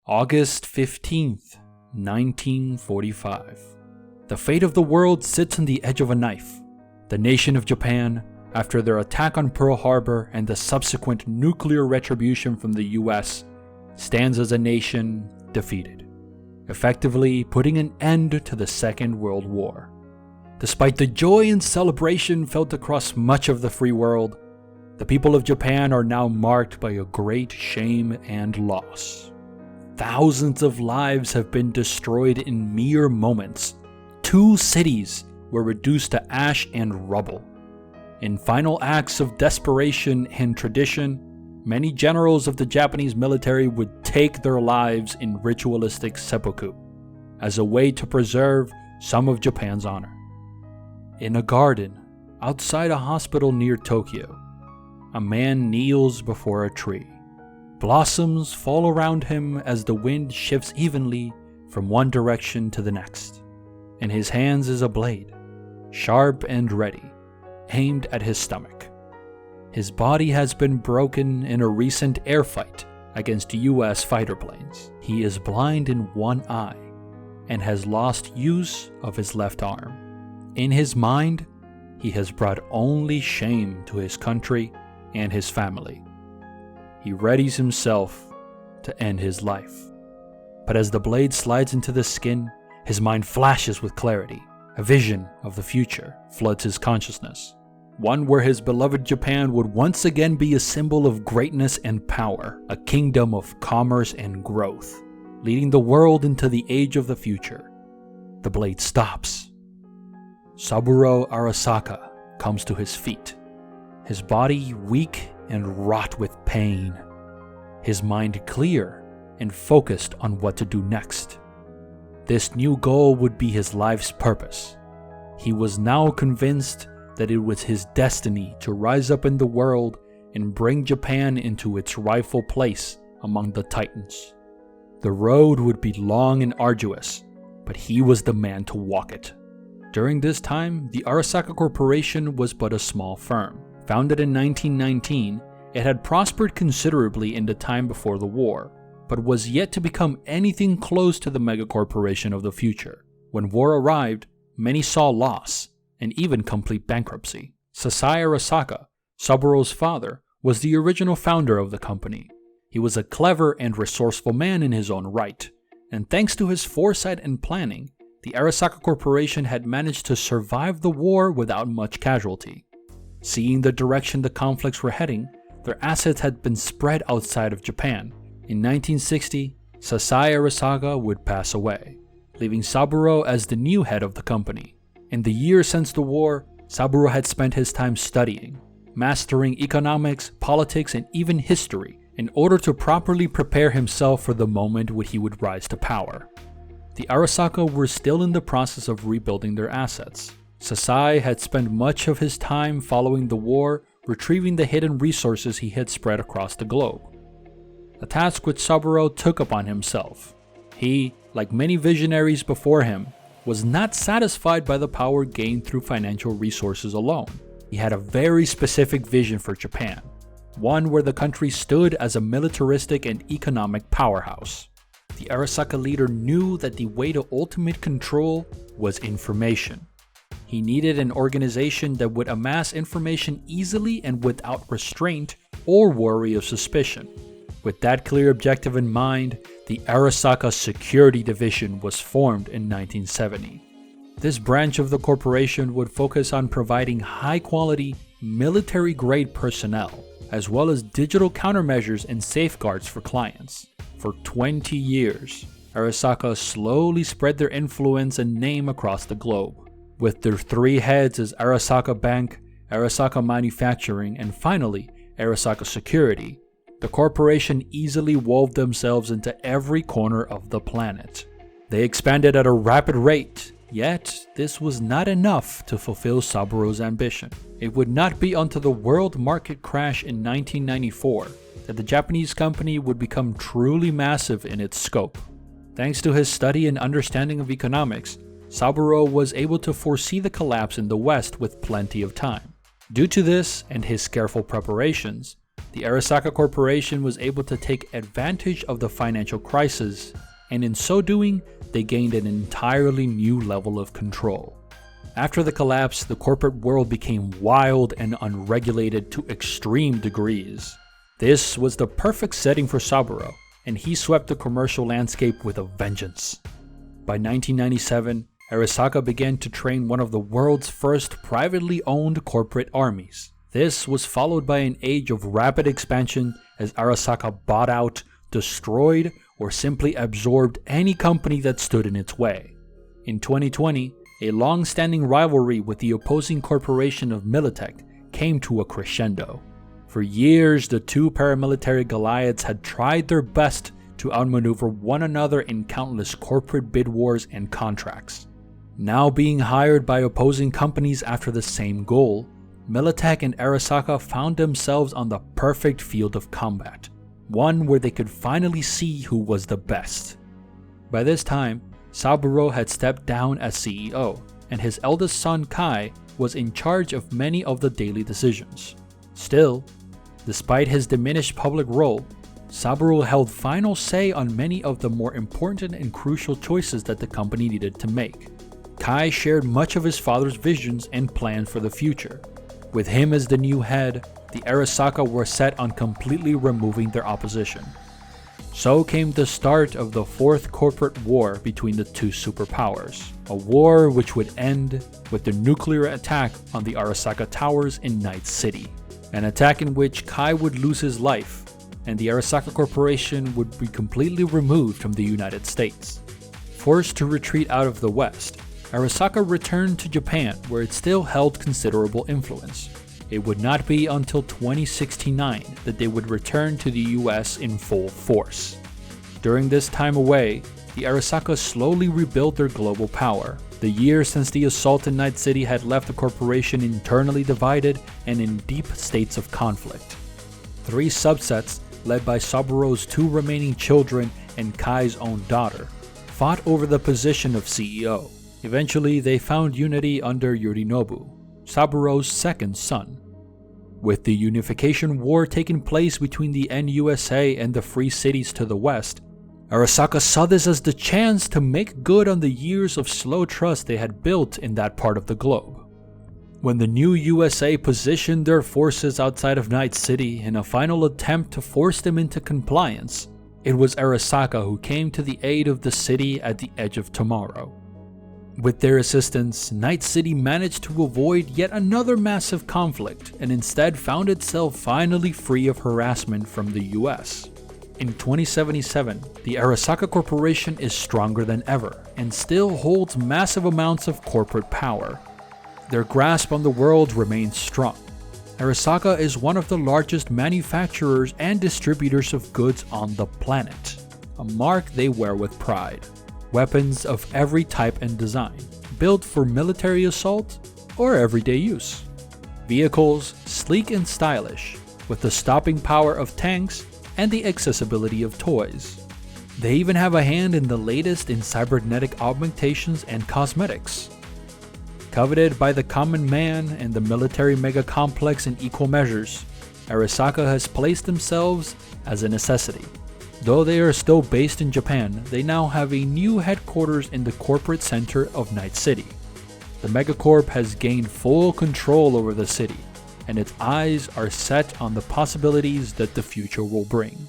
August 15th, 1945. The fate of the world sits on the edge of a knife. The nation of Japan, after their attack on Pearl Harbor and the subsequent nuclear retribution from the US, stands as a nation defeated, effectively putting an end to the Second World War. Despite the joy and celebration felt across much of the free world, the people of Japan are now marked by a great shame and loss. Thousands of lives have been destroyed in mere moments. 2 cities were reduced to ash and rubble. In final acts of desperation and tradition, many generals of the Japanese military would take their lives in ritualistic seppuku, as a way to preserve some of Japan's honor. In a garden outside a hospital near Tokyo, a man kneels before a tree. Blossoms fall around him as the wind shifts evenly from one direction to the next. In his hands is a blade, sharp and ready, aimed at his stomach. His body has been broken in a recent air fight against US fighter planes. He is blind in one eye and has lost use of his left arm. In his mind, he has brought only shame to his country and his family. He readies himself to end his life. But as the blade slides into the skin, his mind flashes with clarity. A vision of the future floods his consciousness. One where his beloved Japan would once again be a symbol of greatness and power, a kingdom of commerce and growth, leading the world into the age of the future. The blade stops. Saburo Arasaka comes to his feet, his body weak and wrought with pain, his mind clear and focused on what to do next. This new goal would be his life's purpose. He was now convinced that it was his destiny to rise up in the world and bring Japan into its rightful place among the titans. The road would be long and arduous, but he was the man to walk it. During this time, the Arasaka Corporation was but a small firm. Founded in 1919, it had prospered considerably in the time before the war, but was yet to become anything close to the megacorporation of the future. When war arrived, many saw loss and even complete bankruptcy. Sasai Arasaka, Saburo's father, was the original founder of the company. He was a clever and resourceful man in his own right, and thanks to his foresight and planning, the Arasaka Corporation had managed to survive the war without much casualty. Seeing the direction the conflicts were heading, their assets had been spread outside of Japan. In 1960, Sasai Arasaka would pass away, leaving Saburo as the new head of the company. In the years since the war, Saburo had spent his time studying, mastering economics, politics, and even history in order to properly prepare himself for the moment when he would rise to power. The Arasaka were still in the process of rebuilding their assets. Sasai had spent much of his time following the war, retrieving the hidden resources he had spread across the globe. A task which Saburo took upon himself. He, like many visionaries before him, was not satisfied by the power gained through financial resources alone. He had a very specific vision for Japan, one where the country stood as a militaristic and economic powerhouse. The Arasaka leader knew that the way to ultimate control was information. He needed an organization that would amass information easily and without restraint or worry of suspicion. With that clear objective in mind, the Arasaka Security Division was formed in 1970. This branch of the corporation would focus on providing high-quality, military-grade personnel, as well as digital countermeasures and safeguards for clients. For 20 years, Arasaka slowly spread their influence and name across the globe. With their 3 heads as Arasaka Bank, Arasaka Manufacturing, and finally, Arasaka Security, the corporation easily wove themselves into every corner of the planet. They expanded at a rapid rate, yet this was not enough to fulfill Saburo's ambition. It would not be until the world market crash in 1994 that the Japanese company would become truly massive in its scope. Thanks to his study and understanding of economics, Saburo was able to foresee the collapse in the West with plenty of time. Due to this and his careful preparations, the Arasaka Corporation was able to take advantage of the financial crisis, and in so doing, they gained an entirely new level of control. After the collapse, the corporate world became wild and unregulated to extreme degrees. This was the perfect setting for Saburo, and he swept the commercial landscape with a vengeance. By 1997, Arasaka began to train one of the world's first privately owned corporate armies. This was followed by an age of rapid expansion as Arasaka bought out, destroyed, or simply absorbed any company that stood in its way. In 2020, a long-standing rivalry with the opposing corporation of Militech came to a crescendo. For years, the two paramilitary Goliaths had tried their best to outmaneuver one another in countless corporate bid wars and contracts. Now being hired by opposing companies after the same goal, Militech and Arasaka found themselves on the perfect field of combat, one where they could finally see who was the best. By this time, Saburo had stepped down as CEO, and his eldest son Kai was in charge of many of the daily decisions. Still, despite his diminished public role, Saburo held final say on many of the more important and crucial choices that the company needed to make. Kai shared much of his father's visions and plans for the future. With him as the new head, the Arasaka were set on completely removing their opposition. So came the start of the fourth corporate war between the two superpowers, a war which would end with the nuclear attack on the Arasaka Towers in Night City, an attack in which Kai would lose his life, and the Arasaka Corporation would be completely removed from the United States. Forced to retreat out of the West, Arasaka returned to Japan, where it still held considerable influence. It would not be until 2069 that they would return to the US in full force. During this time away, the Arasaka slowly rebuilt their global power. The year since the assault in Night City had left the corporation internally divided and in deep states of conflict. Three subsets, led by Saburo's two remaining children and Kai's own daughter, fought over the position of CEO. Eventually, they found unity under Yorinobu, Saburo's second son. With the unification war taking place between the NUSA and the free cities to the west, Arasaka saw this as the chance to make good on the years of slow trust they had built in that part of the globe. When the new USA positioned their forces outside of Night City in a final attempt to force them into compliance, it was Arasaka who came to the aid of the city at the edge of tomorrow. With their assistance, Night City managed to avoid yet another massive conflict and instead found itself finally free of harassment from the US. In 2077, the Arasaka Corporation is stronger than ever and still holds massive amounts of corporate power. Their grasp on the world remains strong. Arasaka is one of the largest manufacturers and distributors of goods on the planet, a mark they wear with pride. Weapons of every type and design, built for military assault or everyday use. Vehicles sleek and stylish, with the stopping power of tanks and the accessibility of toys. They even have a hand in the latest in cybernetic augmentations and cosmetics. Coveted by the common man and the military mega-complex in equal measures, Arasaka has placed themselves as a necessity. Though they are still based in Japan, they now have a new headquarters in the corporate center of Night City. The megacorp has gained full control over the city, and its eyes are set on the possibilities that the future will bring.